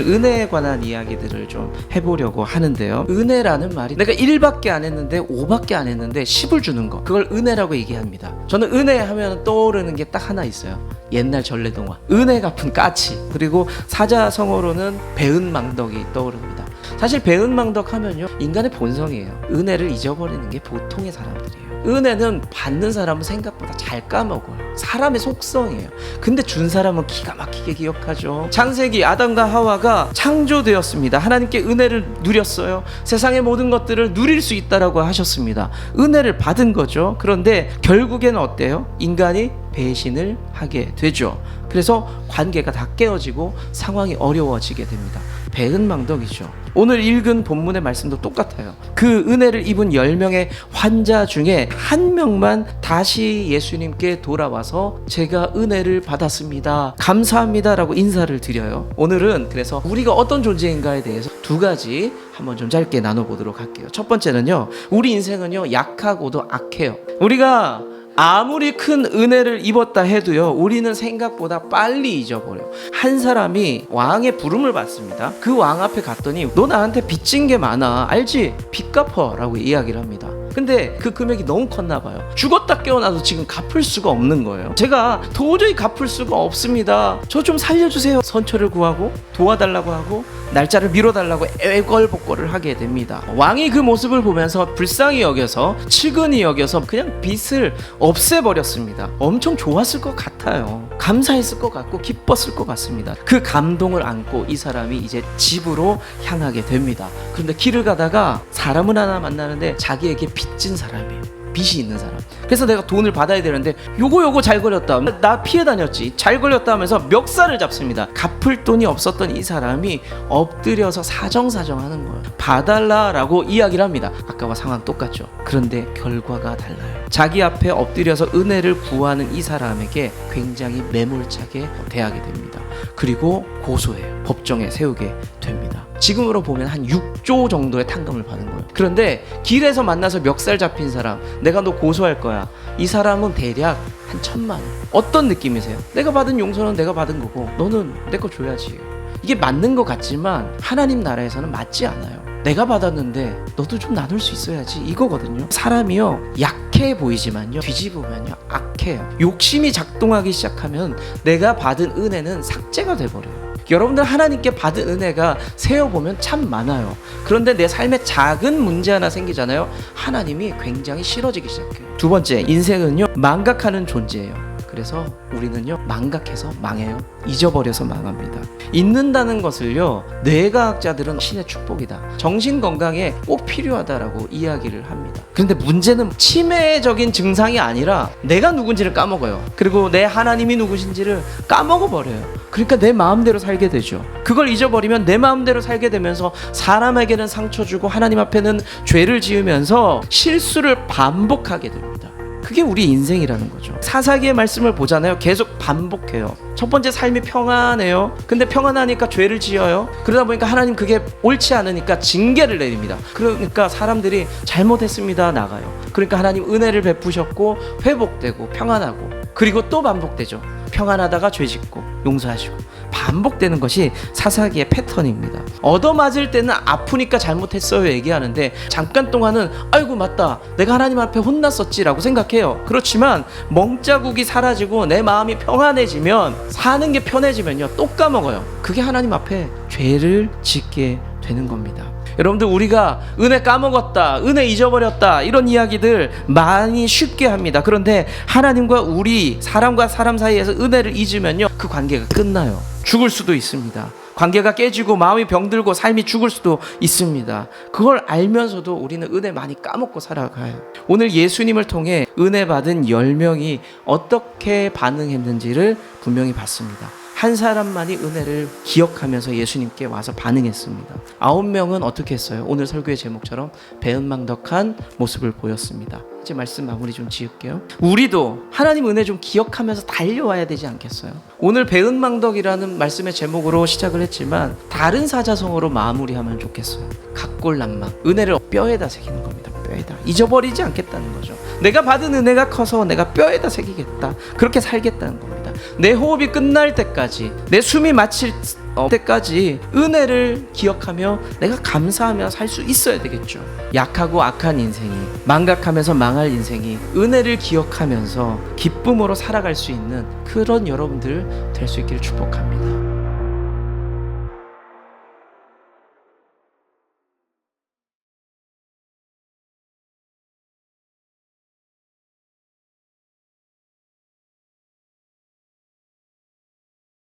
오늘 은혜에 관한 이야기들을 좀 해보려고 하는데요. 은혜라는 말이 내가 1밖에 안 했는데 5밖에 안 했는데 10을 주는 거, 그걸 은혜라고 얘기합니다. 저는 은혜 하면 떠오르는 게 딱 하나 있어요. 옛날 전래동화 은혜 갚은 까치, 그리고 사자성어로는 배은망덕이 떠오릅니다. 사실 배은망덕 하면요, 인간의 본성이에요. 은혜를 잊어버리는 게 보통의 사람들이에요. 은혜는 받는 사람은 생각보다 잘 까먹어요. 사람의 속성이에요. 근데 준 사람은 기가 막히게 기억하죠. 창세기 아담과 하와가 창조되었습니다. 하나님께 은혜를 누렸어요. 세상의 모든 것들을 누릴 수 있다라고 하셨습니다. 은혜를 받은 거죠. 그런데 결국에는 어때요? 인간이 배신을 하게 되죠. 그래서 관계가 다 깨어지고 상황이 어려워지게 됩니다. 배은망덕이죠. 오늘 읽은 본문의 말씀도 똑같아요. 그 은혜를 입은 10명의 환자 중에 한 명만 다시 예수님께 돌아와서 제가 은혜를 받았습니다, 감사합니다 라고 인사를 드려요. 오늘은 그래서 우리가 어떤 존재인가에 대해서 두 가지 한번 좀 짧게 나눠보도록 할게요. 첫 번째는요, 우리 인생은요 약하고도 악해요. 우리가 아무리 큰 은혜를 입었다 해도요, 우리는 생각보다 빨리 잊어버려요. 한 사람이 왕의 부름을 받습니다. 그 왕 앞에 갔더니 너 나한테 빚진 게 많아, 알지? 빚 갚어 라고 이야기를 합니다. 근데 그 금액이 너무 컸나 봐요. 죽었다 깨어나도 지금 갚을 수가 없는 거예요. 제가 도저히 갚을 수가 없습니다, 저 좀 살려주세요. 선처를 구하고 도와달라고 하고 날짜를 미뤄달라고 애걸복걸을 하게 됩니다. 왕이 그 모습을 보면서 불쌍히 여겨서 측은히 여겨서 그냥 빚을 없애버렸습니다. 엄청 좋았을 것 같아요. 감사했을 것 같고 기뻤을 것 같습니다. 그 감동을 안고 이 사람이 이제 집으로 향하게 됩니다. 그런데 길을 가다가 사람을 하나 만나는데 자기에게 빚진 사람이에요. 빚이 있는 사람. 그래서 내가 돈을 받아야 되는데 요거 잘 걸렸다, 나 피해 다녔지, 잘 걸렸다 하면서 멱살을 잡습니다. 갚을 돈이 없었던 이 사람이 엎드려서 사정하는 거예요. 봐달라라고 이야기를 합니다. 아까와 상황 똑같죠. 그런데 결과가 달라요. 자기 앞에 엎드려서 은혜를 구하는 이 사람에게 굉장히 매몰차게 대하게 됩니다. 그리고 고소해요. 법정에 세우게 됩니다. 지금으로 보면 한 6조 정도의 탕감을 받은 거예요. 그런데 길에서 만나서 멱살 잡힌 사람, 내가 너 고소할 거야, 이 사람은 대략 한 1,000만 원. 어떤 느낌이세요? 내가 받은 용서는 내가 받은 거고 너는 내 거 줘야지. 이게 맞는 것 같지만 하나님 나라에서는 맞지 않아요. 내가 받았는데 너도 좀 나눌 수 있어야지, 이거거든요. 사람이요 약해 보이지만요 뒤집으면요 악해요. 욕심이 작동하기 시작하면 내가 받은 은혜는 삭제가 돼버려요. 여러분들 하나님께 받은 은혜가 세어보면 참 많아요. 그런데 내 삶에 작은 문제 하나 생기잖아요, 하나님이 굉장히 싫어지기 시작해요. 두 번째, 인생은요 망각하는 존재예요. 그래서 우리는요 망각해서 망해요. 잊어버려서 망합니다. 잊는다는 것을요 뇌과학자들은 신의 축복이다, 정신건강에 꼭 필요하다라고 이야기를 합니다. 그런데 문제는 치매적인 증상이 아니라 내가 누군지를 까먹어요. 그리고 내 하나님이 누구신지를 까먹어버려요. 그러니까 내 마음대로 살게 되죠. 그걸 잊어버리면 내 마음대로 살게 되면서 사람에게는 상처 주고 하나님 앞에는 죄를 지으면서 실수를 반복하게 됩니다. 그게 우리 인생이라는 거죠. 사사기의 말씀을 보잖아요. 계속 반복해요. 첫 번째, 삶이 평안해요. 근데 평안하니까 죄를 지어요. 그러다 보니까 하나님 그게 옳지 않으니까 징계를 내립니다. 그러니까 사람들이 잘못했습니다 나가요. 그러니까 하나님 은혜를 베푸셨고 회복되고 평안하고, 그리고 또 반복되죠. 평안하다가 죄 짓고 용서하시고, 반복되는 것이 사사기의 패턴입니다. 얻어맞을 때는 아프니까 잘못했어요 얘기하는데 잠깐 동안은 아이고 맞다, 내가 하나님 앞에 혼났었지 라고 생각해요. 그렇지만 멍자국이 사라지고 내 마음이 평안해지면, 사는 게 편해지면요 또 까먹어요. 그게 하나님 앞에 죄를 짓게 되는 겁니다. 여러분들, 우리가 은혜 까먹었다, 은혜 잊어버렸다, 이런 이야기들 많이 쉽게 합니다. 그런데 하나님과 우리, 사람과 사람 사이에서 은혜를 잊으면요 그 관계가 끝나요. 죽을 수도 있습니다. 관계가 깨지고 마음이 병들고 삶이 죽을 수도 있습니다. 그걸 알면서도 우리는 은혜 많이 까먹고 살아가요. 오늘 예수님을 통해 은혜 받은 10명이 어떻게 반응했는지를 분명히 봤습니다. 한 사람만이 은혜를 기억하면서 예수님께 와서 반응했습니다. 9명은 어떻게 했어요? 오늘 설교의 제목처럼 배은망덕한 모습을 보였습니다. 이제 말씀 마무리 좀 지을게요. 우리도 하나님 은혜 좀 기억하면서 달려와야 되지 않겠어요? 오늘 배은망덕이라는 말씀의 제목으로 시작을 했지만 다른 사자성어로 마무리하면 좋겠어요. 각골난망. 은혜를 뼈에다 새기는 겁니다. 뼈에다. 잊어버리지 않겠다는 거죠. 내가 받은 은혜가 커서 내가 뼈에다 새기겠다, 그렇게 살겠다는 겁니다. 내 호흡이 끝날 때까지, 내 숨이 마칠 때까지 은혜를 기억하며 내가 감사하며 살 수 있어야 되겠죠. 약하고 악한 인생이, 망각하면서 망할 인생이 은혜를 기억하면서 기쁨으로 살아갈 수 있는 그런 여러분들 될 수 있기를 축복합니다.